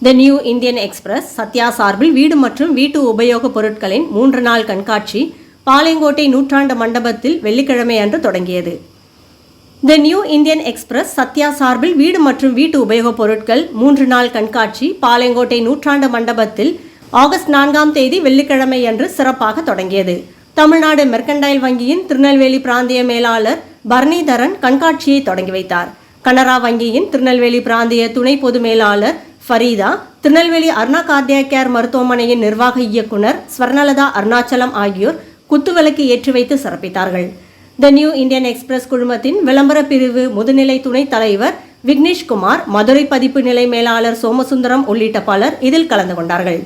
The new Indian express Sathya சார்பில் வீடு மற்றும் வீட்டு உபயோகப் பொருட்களின் 3 நாள் கண்காட்சி பாளையங்கோட்டை நூற்றாண்டு மண்டபத்தில் வெள்ளிக்கிழமை அன்று தொடங்கியது. The new Indian express Sathya சார்பில் வீடு மற்றும் வீட்டு உபயோகப் பொருட்கள் 3 நாள் கண்காட்சி பாளையங்கோட்டை நூற்றாண்டு மண்டபத்தில் ஆகஸ்ட் 4ஆம் தேதி வெள்ளிக்கிழமை அன்று சிறப்பாக தொடங்கியது. தமிழ்நாடு மெர்கன்டைல் வங்கியின் திருநெல்வேலி பிராந்திய மேலாளர் பரணிதரன் கண்காட்சியை தொடங்கி வைத்தார். கனரா வங்கியின் திருநெல்வேலி பிராந்திய துணை பொது மேலாளர் ஃபரீதா, திருநெல்வேலி அருணா கார்டியாக் கேர் மருத்துவமனையின் நிர்வாக இயக்குனர் ஸ்வர்ணலதா அருணாச்சலம் ஆகியோர் குத்துவிளக்கு ஏற்றி வைத்து சிறப்பித்தார்கள். த நியூ இந்தியன் எக்ஸ்பிரஸ் குழுமத்தின் விளம்பர பிரிவு முதுநிலை துணைத் தலைவர் விக்னேஷ்குமார், மதுரை பதிப்பு நிலை மேலாளர் சோமசுந்தரம் உள்ளிட்ட பலர் இதில் கலந்து கொண்டார்கள்.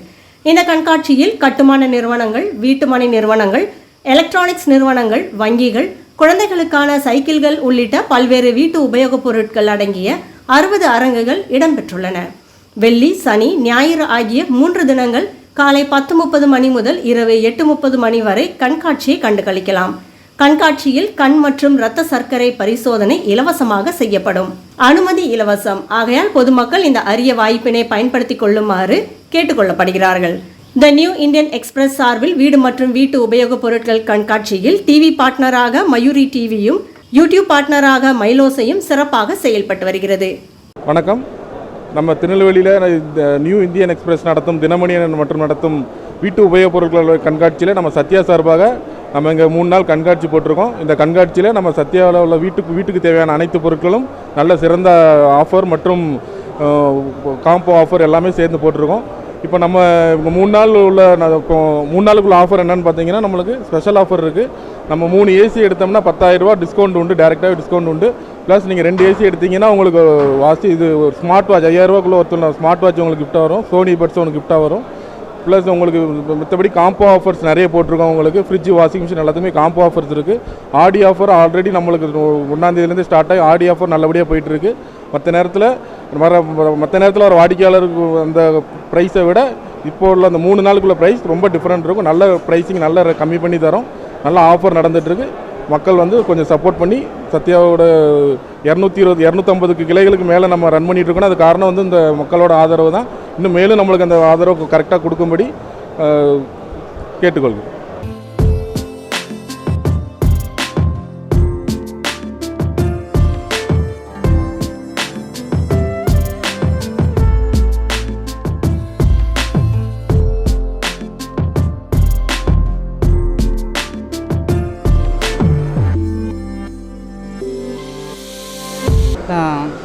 இந்த கண்காட்சியில் கட்டுமான நிறுவனங்கள், வீட்டுமனை நிறுவனங்கள், எலக்ட்ரானிக்ஸ் நிறுவனங்கள், வங்கிகள், குழந்தைகளுக்கான சைக்கிள்கள் உள்ளிட்ட பல்வேறு வீட்டு உபயோகப் பொருட்கள் அடங்கிய 60 அரங்குகள் இடம்பெற்றுள்ளன. வெள்ளி, சனி, ஞாயிறு ஆகிய 3 தினங்கள் காலை 10:30 மணி முதல் இரவு 8:30 மணி வரை கண்காட்சியை கண்டுகளிக்கலாம். கண்காட்சியில் கண் மற்றும் இரத்த சர்க்கரை பரிசோதனை இலவசமாக செய்யப்படும். அனுமதி இலவசம். ஆகையால் பொதுமக்கள் இந்த அரிய வாய்ப்பினை பயன்படுத்திக் கொள்ளுமாறு கேட்டுக்கொள்ளப்படுகிறார்கள். த நியூ இந்தியன் எக்ஸ்பிரஸ் சார்பில் வீடு மற்றும் வீட்டு உபயோகப் பொருட்கள் கண்காட்சியில் டிவி பார்ட்னராக மயூரி டிவியும், யூடியூப் பார்ட்னராக மைலோசையும் சிறப்பாக செயல்பட்டு வருகிறது. வணக்கம். நம்ம திருநெல்வேலியில் நியூ இந்தியன் எக்ஸ்பிரஸ் நடத்தும் தினமணி மற்றும் நடத்தும் வீட்டு உபயோகப் பொருட்கள் கண்காட்சியில் நம்ம சத்யா சார்பாக நம்ம இங்கே 3 நாள் கண்காட்சி போட்டிருக்கோம். இந்த கண்காட்சியில் நம்ம சத்யாவில் உள்ள வீட்டுக்கு தேவையான அனைத்து பொருட்களும் நல்ல சிறந்த ஆஃபர் மற்றும் காம்போ ஆஃபர் எல்லாமே சேர்ந்து போட்டிருக்கோம். இப்போ நம்ம 3 நாள் உள்ள இப்போ 3 நாளுக்குள்ள ஆஃபர் என்னென்னு பார்த்தீங்கன்னா, நம்மளுக்கு ஸ்பெஷல் ஆஃபர் இருக்குது. நம்ம 3 ஏசி எடுத்தோம்னா 10,000 ரூபா டிஸ்கவுண்ட் உண்டு, டேரெக்டாகவே டிஸ்கவுண்ட் உண்டு. ப்ளஸ் நீங்கள் 2 ஏசி எடுத்தீங்கன்னா உங்களுக்கு இது ஒரு ஸ்மார்ட் வாட்ச் 5,000 ரூபாக்குள்ளே ஒருத்தர் ஸ்மார்ட் வாட்ச் உங்களுக்கு கிஃப்ட்டாக வரும். சோனி பட்ஸ் உங்களுக்கு கிஃப்ட்டாக வரும். ப்ளஸ் உங்களுக்கு மற்றபடி காம்போ ஆஃபர்ஸ் நிறைய போட்டிருக்கோம். உங்களுக்கு ஃப்ரிட்ஜ், வாஷிங் மிஷின் எல்லாத்துமே காம்போ ஆஃபர்ஸ் இருக்குது. ஆடி ஆஃபர் ஆல்ரெடி நம்மளுக்கு 1ஆம் தேதியிலேருந்து ஸ்டார்ட் ஆகி ஆடி ஆஃபர் நல்லபடியாக போயிட்டுருக்கு. மற்ற நேரத்தில் வர வாடிக்கையாளருக்கு அந்த ப்ரைஸை விட இப்போ உள்ள அந்த 3 நாளுக்குள்ள ப்ரைஸ் ரொம்ப டிஃப்ரெண்ட் இருக்கும். நல்ல ப்ரைஸிங் நல்ல கம்மி பண்ணி தரோம். நல்ல ஆஃபர் நடந்துகிட்ருக்கு. மக்கள் கொஞ்சம் சப்போர்ட் பண்ணி சத்யாவோட 220-250 கிளைகளுக்கு மேலே நம்ம ரன் பண்ணிகிட்டு இருக்கோம். அது காரணம் இந்த மக்களோட ஆதரவு தான். இன்னும் மேலும் நம்மளுக்கு அந்த ஆதரவு கரெக்டாக கொடுக்கும்படி கேட்டுக்கொள்கிறேன்.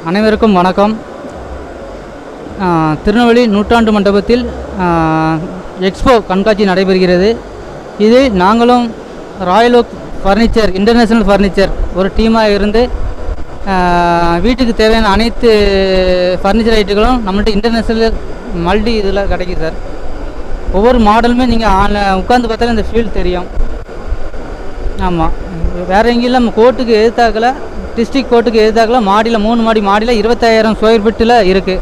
அனைவருக்கும் வணக்கம். திருநெல்வேலி நூற்றாண்டு மண்டபத்தில் எக்ஸ்போ கண்காட்சி நடைபெறுகிறது. இது நாங்களும் Royal okay furniture, international furniture ஒரு டீமாக இருந்து வீட்டுக்கு தேவையான அனைத்து ஃபர்னிச்சர் ஐட்டங்களும் நம்மள்ட்ட இன்டர்நேஷ்னல் மல்டி இதில் கிடைக்குது சார். ஒவ்வொரு மாடலுமே நீங்கள் உட்காந்து பார்த்தாலும் இந்த ஃபீல் தெரியும். ஆமாம், வேறு எங்கேயும் நம்ம கோர்ட்டுக்கு எதிர்த்தாக்கில், டிஸ்ட்ரிக்ட் கோர்ட்டுக்கு எதிர்த்தாக்கில் மாடியில் 3 மாடி மாடியில் 25,000 ஸ்கொயர் ஃபீட்டில் இருக்குது.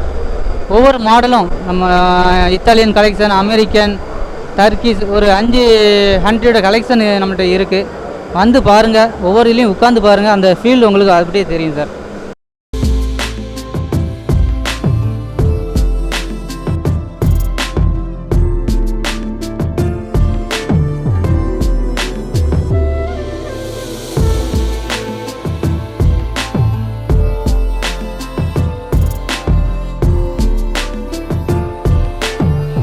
ஒவ்வொரு மாடலும் நம்ம இத்தாலியன் கலெக்ஷன், அமெரிக்கன், டர்க்கிஸ் ஒரு 500 கலெக்ஷன் நம்மள்கிட்ட இருக்குது. வந்து பாருங்கள், ஒவ்வொரு இதுலேயும் உட்காந்து பாருங்கள், அந்த ஃபீல் உங்களுக்கு அப்படியே தெரியும் சார்.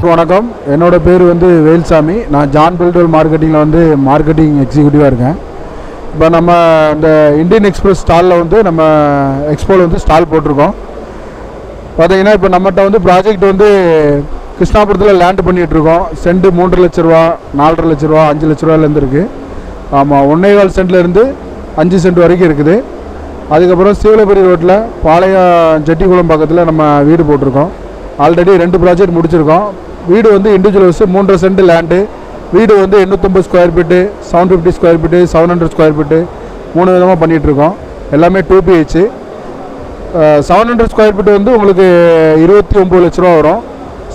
வணக்கம். என்னோட பேர் வேல்சாமி. நான் ஜான் பில்டல் மார்க்கெட்டிங்கில் மார்க்கெட்டிங் எக்ஸிக்யூட்டிவாக இருக்கேன். இப்போ நம்ம இந்த இந்தியன் எக்ஸ்பிரஸ் ஸ்டாலில் நம்ம எக்ஸ்போவில் ஸ்டால் போட்டிருக்கோம். பார்த்தீங்கன்னா இப்போ நம்மகிட்ட ப்ராஜெக்ட் கிருஷ்ணாபுரத்தில் லேண்டு பண்ணிகிட்ருக்கோம். சென்ட் 3 லட்ச ரூபா, 4.5 லட்ச ரூபா, 5 லட்ச ரூபாயிலேருந்து இருக்குது. ஆமாம், 1.25 சென்ட்லேருந்து 5 சென்ட் வரைக்கும் இருக்குது. அதுக்கப்புறம் சீவலபுரி ரோட்டில் பாளையம் ஜெட்டிக்குளம் பக்கத்தில் நம்ம வீடு போட்டிருக்கோம். ஆல்ரெடி 2 ப்ராஜெக்ட் முடிச்சிருக்கோம். வீடு இண்டிவிஜுவல் ஹவுஸ் 3.5 சென்ட் லேண்டு. வீடு 850 square feet, 750 square feet, 700 square feet 3 விதமாக பண்ணிகிட்ருக்கோம். எல்லாமே 2 BH. 700 ஸ்கொயர் ஃபீட்டு உங்களுக்கு 29 லட்ச ரூபா வரும்.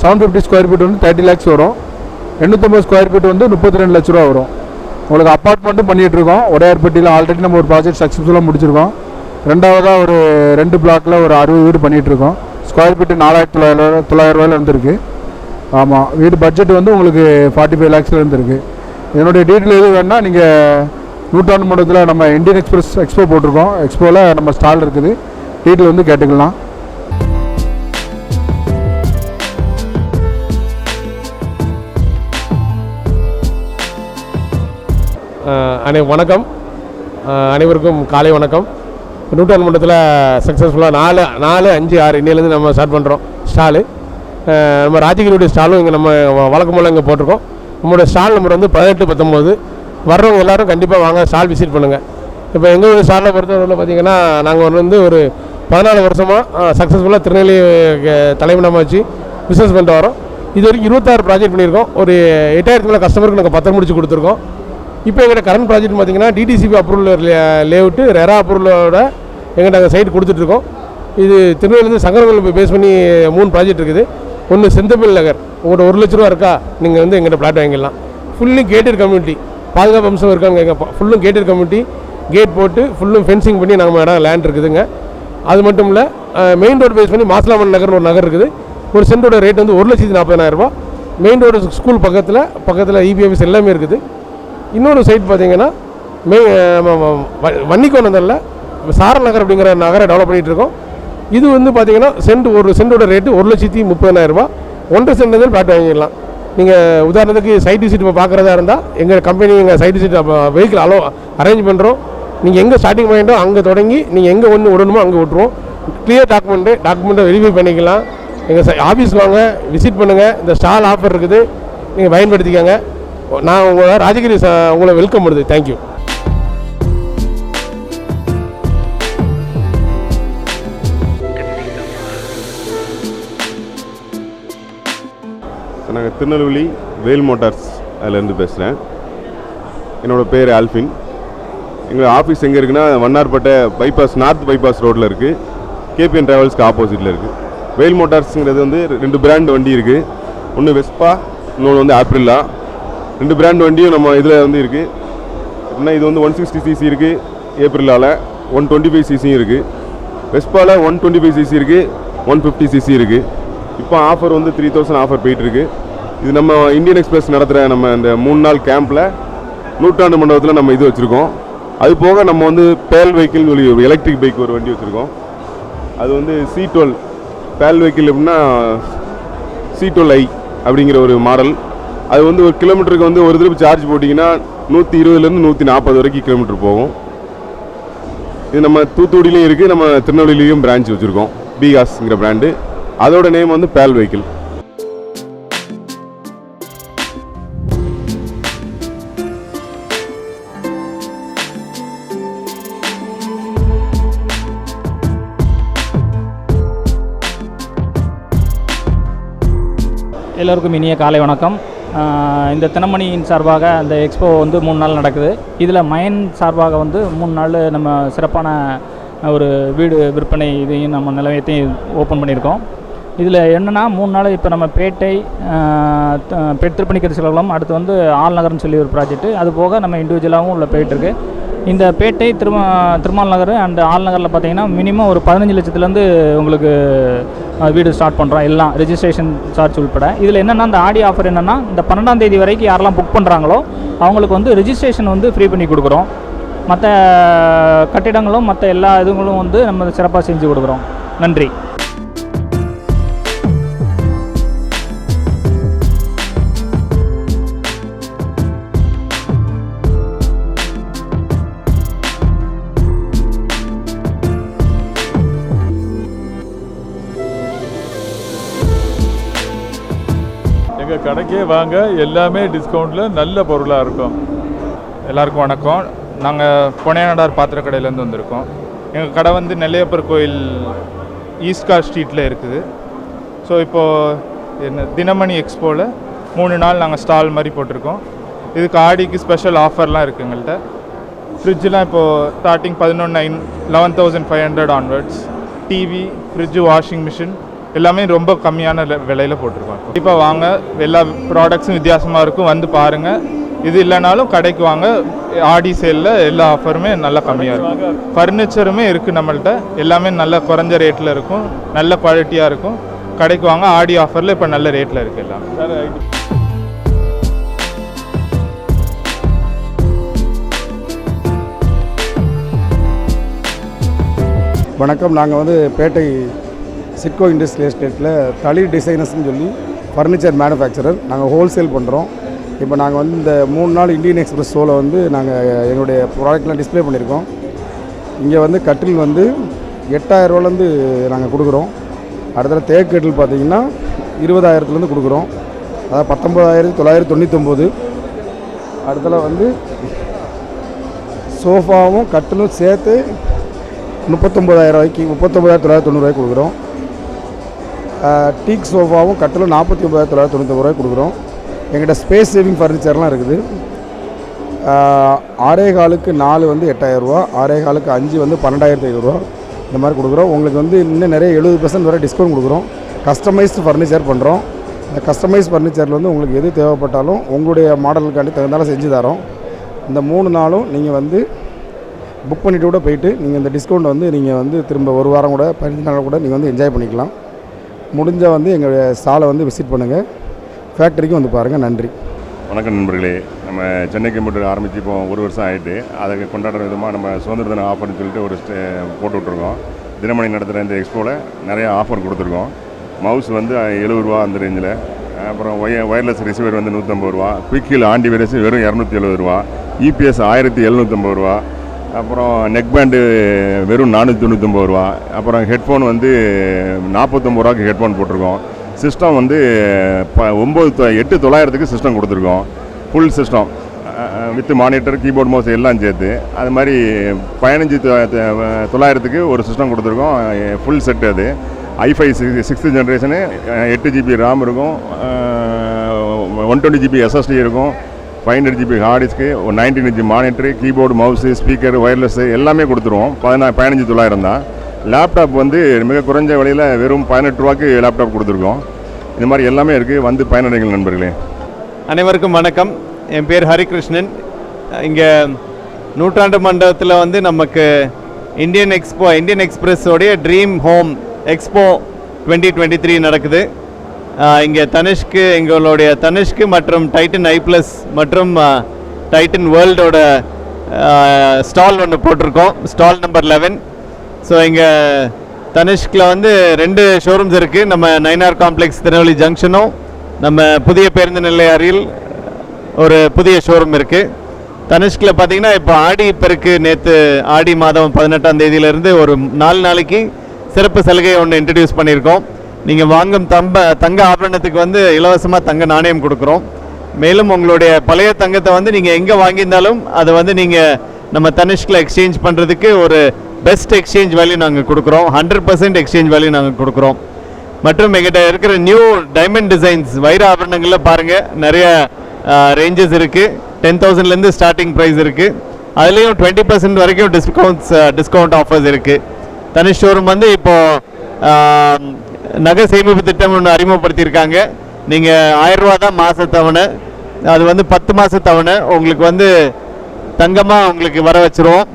750 ஸ்கொயர் ஃபீட் 30 lakhs வரும். 850 ஸ்கொயர் ஃபீட் 32 லட்ச ரூபா வரும். உங்களுக்கு அப்பார்ட்மெண்ட்டும் பண்ணிகிட்ருக்கோம். உடையார்பட்டியில் ஆல்ரெடி நம்ம ஒரு ப்ராஜெக்ட் சக்ஸஸ்ஃபுல்லாக முடிச்சிருக்கோம். ரெண்டாவதாக ஒரு 2 பிளாக்கில் ஒரு 60 வீடு பண்ணிகிட்ருக்கோம். ஸ்கொயர் ஃபீட்டு 4900 இருந்திருக்கு. ஆமாம், வீடு பட்ஜெட் வந்து உங்களுக்கு 45 lakhsல இருந்திருக்கு. என்னுடைய டீட்டெயில் எது வேணுன்னா நீங்கள் நூற்றாண்டு மண்டபத்தில் நம்ம இந்தியன் எக்ஸ்பிரஸ் எக்ஸ்போ போட்டிருக்கோம். எக்ஸ்போவில் நம்ம ஸ்டால் இருக்குது, டீட்டெயில் வந்து கேட்டுக்கலாம். வணக்கம், அனைவருக்கும் காலை வணக்கம். நூற்றாண்டு மண்டபத்தில் சக்ஸஸ்ஃபுல்லாக 4, 5, 6 இன்னிலேருந்து நம்ம ஸ்டார்ட் பண்ணுறோம் ஸ்டாலு. நம்ம ராஜகிரியுடைய ஸ்டாலும் இங்கே நம்ம வழக்கம் போல் இங்கே போட்டிருக்கோம். நம்மளோட ஸ்டால் நம்பர் வந்து 18, 19. வர்றவங்க எல்லோரும் கண்டிப்பாக வாங்க, ஸ்டால் விசிட் பண்ணுங்கள். இப்போ எங்கள் ஸ்டாலில் பொறுத்தவரையில் பார்த்திங்கன்னா நாங்கள் வந்து ஒரு 14 வருஷமாக சக்ஸஸ்ஃபுல்லாக திருநெல்வேலி தலைமையிடமாக வச்சு பிஸ்னஸ் பண்ணிட்டு வரோம். இது வரைக்கும் 26 ப்ராஜெக்ட் பண்ணியிருக்கோம். ஒரு 8000 மேலே கஸ்டமருக்கு நாங்கள் பத்திரம் முடிச்சு கொடுத்துருக்கோம். இப்போ எங்கள்கிட்ட கரண்ட் ப்ராஜெக்ட் பார்த்திங்கன்னா டிடிசிபி அப்ரூவல் லேஅவுட்டு ரெரா அப்ரூவலோட எங்கிட்ட நாங்கள் சைட் கொடுத்துட்ருக்கோம். இது திருநெல்வேலியிலேருந்து சங்கரங்கோயில் பேஸ் பண்ணி 3 ப்ராஜெக்ட் இருக்குது. ஒன்று செந்தமிழ் நகர், உங்கள்கிட்ட 1 லட்ச ரூபா இருக்கா, நீங்கள் வந்து எங்கிட்ட பிளாட் வாங்கிடலாம். ஃபுல்லும் கேட்டட் கம்யூனிட்டி, பாதுகாப்பு அம்சம் இருக்காங்க. எங்கள் ஃபுல்லும் கேட்டட் கம்யூனிட்டி, கேட் போட்டு ஃபுல்லும் ஃபென்சிங் பண்ணி நம்ம இடம் லேண்ட் இருக்குதுங்க. அது மட்டும் இல்லை, மெயின் ரோடு பேஸ் பண்ணி மாசிலாமன் நகர்னு ஒரு நகர் இருக்குது. ஒரு சென்டோட ரேட் வந்து 1,40,000 ரூபா. மெயின் ரோடு ஸ்கூல் பக்கத்தில் இபி ஆஃபீஸ் எல்லாமே இருக்குது. இன்னொரு சைட் பார்த்தீங்கன்னா வன்னிக்கோணத்தில் சாரல் நகர் அப்படிங்கிற நகரை டெவலப் பண்ணிகிட்டு இருக்கோம். இது வந்து பார்த்தீங்கன்னா ஒரு சென்டோட ரேட்டு 1,30,000 ரூபா. 1.5 சென்ட் பிளாட் வாங்கிடலாம். நீங்கள் உதாரணத்துக்கு சைட் விசிட் இப்போ பார்க்குறதா இருந்தால் எங்கள் கம்பெனி எங்கள் சைட் விசிட் வெஹிக்கிள் அரேஞ்ச் பண்ணுறோம். நீங்கள் எங்கே ஸ்டார்டிங் பாயிண்ட்டோ அங்கே தொடங்கி நீங்கள் எங்கே ஒன்று விடணுமோ அங்கே விட்டுருவோம். கிளியர் டாக்குமெண்ட்டை வெரிஃபை பண்ணிக்கலாம். எங்கள் ஆஃபீஸ் வாங்க, விசிட் பண்ணுங்கள். இந்த ஸ்டால் ஆஃபர் இருக்குது, நீங்கள் பயன்படுத்திக்கோங்க. நான் உங்களை ராஜகிரி உங்களை வெல்கம் பண்ணுது. தேங்க்யூ. நாங்கள் திருநெல்வேலி வேல் மோட்டார்ஸ் அதிலேருந்து பேசுகிறேன். என்னோடய பேர் ஆல்ஃபின். எங்கள் ஆஃபீஸ் எங்கே இருக்குன்னா வண்ணார்பேட்டை பைபாஸ், நார்த் பைபாஸ் ரோட்டில் இருக்குது. கேபிஎன் ட்ராவல்ஸ்க்கு ஆப்போசிட்டில் இருக்குது. வேல் மோட்டார்ஸுங்கிறது வந்து 2 பிராண்ட் வண்டி இருக்குது. ஒன்று வெஸ்பா, இன்னொன்று வந்து ஆப்ரில்லா. 2 பிராண்ட் வண்டியும் நம்ம இதில் வந்து இருக்குது. அப்படின்னா இது வந்து 160cc இருக்குது, ஏப்ரிலாவில் 125cc இருக்குது. வெஸ்பாவில் 125cc இருக்குது, 150cc இருக்குது. இப்போ ஆஃபர் வந்து 3,000 ஆஃபர் போயிட்டுருக்கு. இது நம்ம இந்தியன் எக்ஸ்பிரஸ் நடத்துகிற நம்ம இந்த 3 நாள் கேம்பில் நூற்றாண்டு மண்டபத்தில் நம்ம இது வச்சுருக்கோம். அது போக நம்ம வந்து பேல் வெஹிக்கிள் ஒரு எலக்ட்ரிக் பைக் ஒரு வண்டி வச்சுருக்கோம். அது வந்து C12 பேல் வெஹிக்கிள் அப்படின்னா C12i அப்படிங்கிற ஒரு மாடல். அது வந்து ஒரு கிலோமீட்டருக்கு வந்து ஒரு திருப்பி சார்ஜ் போட்டிங்கன்னா 120லேருந்து 140 வரைக்கும் கிலோமீட்டர் போகும். இது நம்ம தூத்துக்குடியிலையும் இருக்குது, நம்ம திருநெல்வேலியிலையும் பிரான்ச் வச்சுருக்கோம். பிகாஸ்ங்கிற பிராண்டு. அதோட நேம் வந்து பேல் வெஹிக்கிள். எல்லோருக்கும் இனிய காலை வணக்கம். இந்த தினமணியின் சார்பாக அந்த எக்ஸ்போ வந்து 3 நாள் நடக்குது. இதில் மயன் சார்பாக வந்து 3 நாள் நம்ம சிறப்பான ஒரு வீடு விற்பனை இதையும் நம்ம நிலையத்தையும் ஓப்பன் பண்ணியிருக்கோம். இதில் என்னென்னா 3 நாள் இப்போ நம்ம பேட்டை, திருப்பணிக்கரை செலவலம், அடுத்து வந்து ஆல்நகர்னு சொல்லி ஒரு ப்ராஜெக்ட்டு, அது போக நம்ம இண்டிவிஜுவலாகவும் உள்ள போயிட்டுருக்கு. இந்த பேட்டை திருமால் நகர் அண்ட் ஆல்நகரில் பார்த்தீங்கன்னா மினிமம் ஒரு 15 லட்சத்துலேருந்து உங்களுக்கு வீடு ஸ்டார்ட் பண்ணுறோம், எல்லாம் ரெஜிஸ்ட்ரேஷன் சார்ஜ் உள்பட. இதில் என்னென்னா இந்த ஆடி ஆஃபர் என்னென்னா இந்த 12ஆம் தேதி வரைக்கும் யாரெல்லாம் புக் பண்ணுறாங்களோ அவங்களுக்கு வந்து ரெஜிஸ்ட்ரேஷன் வந்து ஃப்ரீ பண்ணி கொடுக்குறோம். மற்ற கட்டிடங்களும் மற்ற எல்லா இதுங்களும் வந்து நம்ம சிறப்பாக செஞ்சு கொடுக்குறோம். நன்றி. எங்கள் கடைக்கே வாங்க, எல்லாமே டிஸ்கவுண்ட்டில் நல்ல பொருளாக இருக்கும். எல்லாருக்கும் வணக்கம். நாங்கள் பொன்னையனாடார் பாத்திர கடையிலேருந்து வந்திருக்கோம். எங்கள் கடை வந்து நெல்லையப்பர் கோயில் ஈஸ்ட்கா ஸ்ட்ரீட்டில் இருக்குது. ஸோ இப்போது தினமணி எக்ஸ்போவில் 3 நாள் நாங்கள் ஸ்டால் மாதிரி போட்டிருக்கோம். இதுக்கு ஆடிக்கு ஸ்பெஷல் ஆஃபர்லாம் இருக்குது எங்கள்கிட்ட. ஃப்ரிட்ஜெலாம் இப்போது starting 11,500 onwards. TV, fridge, washing machine எல்லாமே ரொம்ப கம்மியான விலையில் போட்டிருக்கோம். கண்டிப்பாக வாங்க, எல்லா ப்ராடக்ட்ஸும் வித்தியாசமாக இருக்கும், வந்து பாருங்கள். இது இல்லைனாலும் கடைக்கு வாங்க. ஆடி சேலில் எல்லா ஆஃபருமே நல்லா கம்மியாக இருக்கும். ஃபர்னிச்சருமே இருக்குது நம்மள்ட்ட. எல்லாமே நல்ல குறைஞ்ச ரேட்டில் இருக்கும், நல்ல குவாலிட்டியாக இருக்கும். கடைக்கு வாங்க. ஆடி ஆஃபரில் இப்போ நல்ல ரேட்டில் இருக்குது எல்லாம். வணக்கம். நாங்கள் வந்து பேட்டை சிட்கோ இண்டஸ்ட்ரியல் எஸ்டேட்டில் தளி டிசைனர்ஸ்னு சொல்லி ஃபர்னிச்சர் மேனுஃபேக்சரர். நாங்கள் ஹோல்சேல் பண்ணுறோம். இப்போ நாங்கள் வந்து இந்த 3 நாள் இந்தியன் எக்ஸ்பிரஸ் ஷோவில் வந்து நாங்கள் எங்களுடைய ப்ராடக்ட்லாம் டிஸ்ப்ளே பண்ணியிருக்கோம். இங்கே வந்து கட்டில் வந்து 8,000 ரூபாலேருந்து நாங்கள் கொடுக்குறோம். அடுத்த தேக்கு கட்டில் பார்த்திங்கன்னா 20,000லேருந்து கொடுக்குறோம். அதாவது 19,999. அடுத்தல வந்து சோஃபாவும் கட்டிலும் சேர்த்து 39,000 ரூபாய்க்கு 39,990 கொடுக்குறோம். டீக் சோஃபாவும் கட்டிலும் 49,999 கொடுக்குறோம். எங்கிட்ட ஸ்பேஸ் சேவிங் ஃபர்னிச்சர்லாம் இருக்குது. 6.25க்கு 4 வந்து 8,000 ரூபா, 6.25க்கு 5 வந்து 12,500 ரூபா. இந்த மாதிரி கொடுக்குறோம். உங்களுக்கு வந்து இன்னும் நிறைய 70% வரை டிஸ்கவுண்ட் கொடுக்குறோம். கஸ்டமைஸ்டு ஃபர்னிச்சர் பண்ணுறோம். இந்த கஸ்டமைஸ் ஃபர்னிச்சரில் வந்து உங்களுக்கு எது தேவைப்பட்டாலும் உங்களுடைய மாடலுக்காண்டி தகுந்தாலும் செஞ்சு தரோம். இந்த 3 நாளும் நீங்கள் வந்து புக் பண்ணிவிட்டு கூட போயிட்டு நீங்கள் இந்த டிஸ்கவுண்ட் வந்து நீங்கள் வந்து திரும்ப 1 வாரம் கூட 15 நாள் கூட நீங்கள் வந்து என்ஜாய் பண்ணிக்கலாம். முடிஞ்சால் வந்து எங்களுடைய ஸ்டாலை வந்து விசிட் பண்ணுங்கள். ஃபேக்ட்ரிக்கும் வந்து பாருங்கள். நன்றி. வணக்கம் நண்பர்களே. நம்ம சென்னை கம்ப்யூட்டர் ஆரம்பித்து இப்போ 1 வருஷம் ஆகிட்டு அதை கொண்டாடுற விதமாக நம்ம சுதந்திர தின ஆஃபர்னு சொல்லிட்டு ஒரு போட்டு விட்ருக்கோம். தினமணி நடத்துகிற இந்த எக்ஸ்போவில் நிறைய ஆஃபர் கொடுத்துருக்கோம். மவுஸ் வந்து 70 ரூபா அந்த ரேஞ்சில், அப்புறம் ஒயர்லெஸ் ரிசீவர் வந்து 150 ரூபா, குயிக்கில் ஆண்டி வைரஸ் வெறும் 270 ரூபா, இபிஎஸ் 1750 ரூபா, அப்புறம் நெக் பேண்டு வெறும் 499 ரூபா, அப்புறம் ஹெட்ஃபோன் வந்து 49 ரூபாய்க்கு ஹெட்ஃபோன் போட்டிருக்கோம். சிஸ்டம் வந்து 8,900க்கு சிஸ்டம் கொடுத்துருக்கோம். Full system with monitor, keyboard, mouse எல்லாம் சேர்த்து. அது மாதிரி 15,900க்கு ஒரு சிஸ்டம் கொடுத்துருக்கோம். Full set. அது i5 6th generation, 8 GB RAM இருக்கும், 120 GB SSD இருக்கும், 500 GB hard disk, 19 inch monitor, keyboard, mouse, speaker, wireless எல்லாமே கொடுத்துருவோம். 15,900 தான். லேப்டாப் வந்து மிக குறைஞ்ச விலையில் வெறும் 18 ரூபாய்க்கு லேப்டாப் கொடுத்துருக்கோம். இது மாதிரி எல்லாமே இருக்குது. வந்து பயனடைங்கள் நண்பர்களே. அனைவருக்கும் வணக்கம். என் பேர் ஹரிகிருஷ்ணன். இங்கே நூற்றாண்டு மண்டபத்தில் வந்து நமக்கு இந்தியன் எக்ஸ்பிரஸோடைய ட்ரீம் ஹோம் எக்ஸ்போ 2023 நடக்குது. இங்கே தனிஷ்க்கு, எங்களுடைய தனிஷ்க்கு மற்றும் டைட்டன் i+ மற்றும் டைட்டன் வேர்ல்டோட ஸ்டால் ஒன்று போட்டிருக்கோம். Stall number 11. ஸோ இங்கே தனிஷ்கில் வந்து 2 ஷோரூம்ஸ் இருக்குது. நம்ம நைனார் காம்ப்ளெக்ஸ் திருநெல்வேலி ஜங்ஷனும் நம்ம புதிய பேருந்து நிலையம் ஒரு புதிய ஷோரூம் இருக்குது. தனிஷ்கில் பார்த்தீங்கன்னா இப்போ ஆடி பெருக்கு நேற்று ஆடி மாதம் 18ஆம் தேதியிலேருந்து ஒரு 4 நாளைக்கு சிறப்பு சலுகை ஒன்று இன்ட்ரடியூஸ் பண்ணியிருக்கோம். நீங்கள் வாங்கும் தங்க ஆபரணத்துக்கு வந்து இலவசமாக தங்க நாணயம் கொடுக்குறோம். மேலும் உங்களுடைய பழைய தங்கத்தை வந்து நீங்கள் எங்கே வாங்கியிருந்தாலும் அதை வந்து நீங்கள் நம்ம தனிஷ்கில் எக்ஸ்சேஞ்ச் பண்ணுறதுக்கு ஒரு பெஸ்ட் எக்ஸ்சேஞ்ச் வேல்யூ நாங்கள் கொடுக்குறோம். 100% எக்ஸ்சேஞ்ச் வேல்யூ நாங்கள் கொடுக்குறோம். மற்றும் எங்கிட்ட இருக்கிற நியூ டைமண்ட் டிசைன்ஸ் வைர ஆபரணங்களில் பாருங்கள், நிறைய ரேஞ்சஸ் இருக்குது. 10,000லேருந்து ஸ்டார்டிங் ப்ரைஸ் இருக்குது. அதுலேயும் 20% வரைக்கும் டிஸ்கவுண்ட் ஆஃபர்ஸ் இருக்குது. தனிஷ் ஷோரூம் வந்து இப்போது நகை சேமிப்பு திட்டம் ஒன்று அறிமுகப்படுத்தியிருக்காங்க. நீங்கள் 1000 ரூபா தான் மாத தவணை. அது வந்து 10 மாத தவணை உங்களுக்கு வந்து தங்கமாக உங்களுக்கு வர வச்சுருவோம்.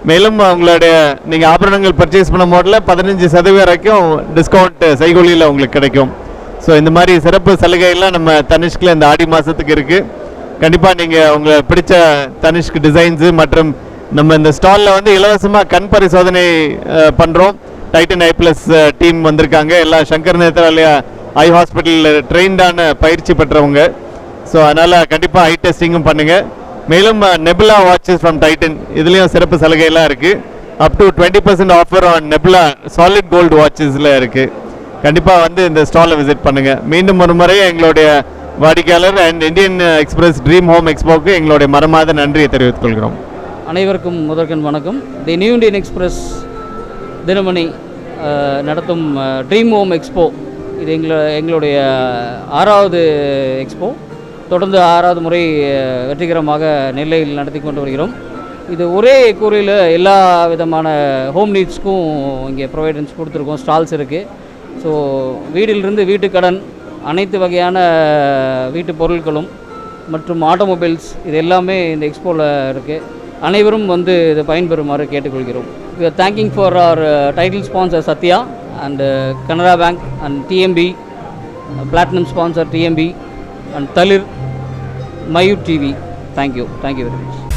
மேலும் உங்களுடைய நீங்கள் ஆபரணங்கள் பர்ச்சேஸ் பண்ண மோடில் 15% வரைக்கும் டிஸ்கவுண்ட் செய்கூலியில் உங்களுக்கு கிடைக்கும். ஸோ இந்த மாதிரி சிறப்பு சலுகையெல்லாம் நம்ம தனிஷ்கில் இந்த ஆடி மாதத்துக்கு இருக்குது. கண்டிப்பாக நீங்கள் உங்களை பிடிச்ச தனிஷ்க் டிசைன்ஸு மற்றும் நம்ம இந்த ஸ்டாலில் வந்து இலவசமாக கண் பரிசோதனை பண்ணுறோம். டைட்டன் i+ டீம் வந்திருக்காங்க. எல்லாம் சங்கர் நேத்ராலயா ஐ ஹாஸ்பிட்டலில் ட்ரெயின்டான பயிற்சி பெற்றவங்க. ஸோ அதனால் கண்டிப்பாக ஐ டெஸ்டிங்கும் பண்ணுங்கள். மேலும் நெபுலா வாட்சஸ் ஃப்ரம் டைட்டன் இதுலேயும் சிறப்பு சலுகையெல்லாம் இருக்குது. Up to 20% offer on Nebula solid gold வாட்சஸில் இருக்குது. கண்டிப்பாக வந்து இந்த ஸ்டாலை விசிட் பண்ணுங்கள். மீண்டும் ஒரு முறை எங்களுடைய வாடிக்கையாளர் and Indian Express dream home எக்ஸ்போவுக்கு எங்களுடைய மனமார்ந்த நன்றியை தெரிவித்துக் கொள்கிறோம். அனைவருக்கும் முதற்கண் வணக்கம். The New Indian Express Dinamani நடத்தும் ட்ரீம் ஹோம் எக்ஸ்போ இது எங்களுடைய 6வது எக்ஸ்போ. தொடர்ந்து 6வது முறை வெற்றிகரமாக நெல்லையில் நடத்தி கொண்டு வருகிறோம். இது ஒரே கூரையில் எல்லா விதமான ஹோம் நீட்ஸ்க்கும் இங்கே ப்ரொவைடன்ஸ் கொடுத்துருக்கோம். ஸ்டால்ஸ் இருக்குது. ஸோ வீட்டிலிருந்து வீட்டுக்கடன் அனைத்து வகையான வீட்டு பொருட்களும் மற்றும் ஆட்டோமொபைல்ஸ் இது எல்லாமே இந்த எக்ஸ்போவில் இருக்குது. அனைவரும் வந்து இதை பயன்பெறுமாறு கேட்டுக்கொள்கிறோம். We are thanking for our title sponsor Satya and Canara Bank and TMB, platinum sponsor TMB and Talir, Mayur TV. Thank you very much.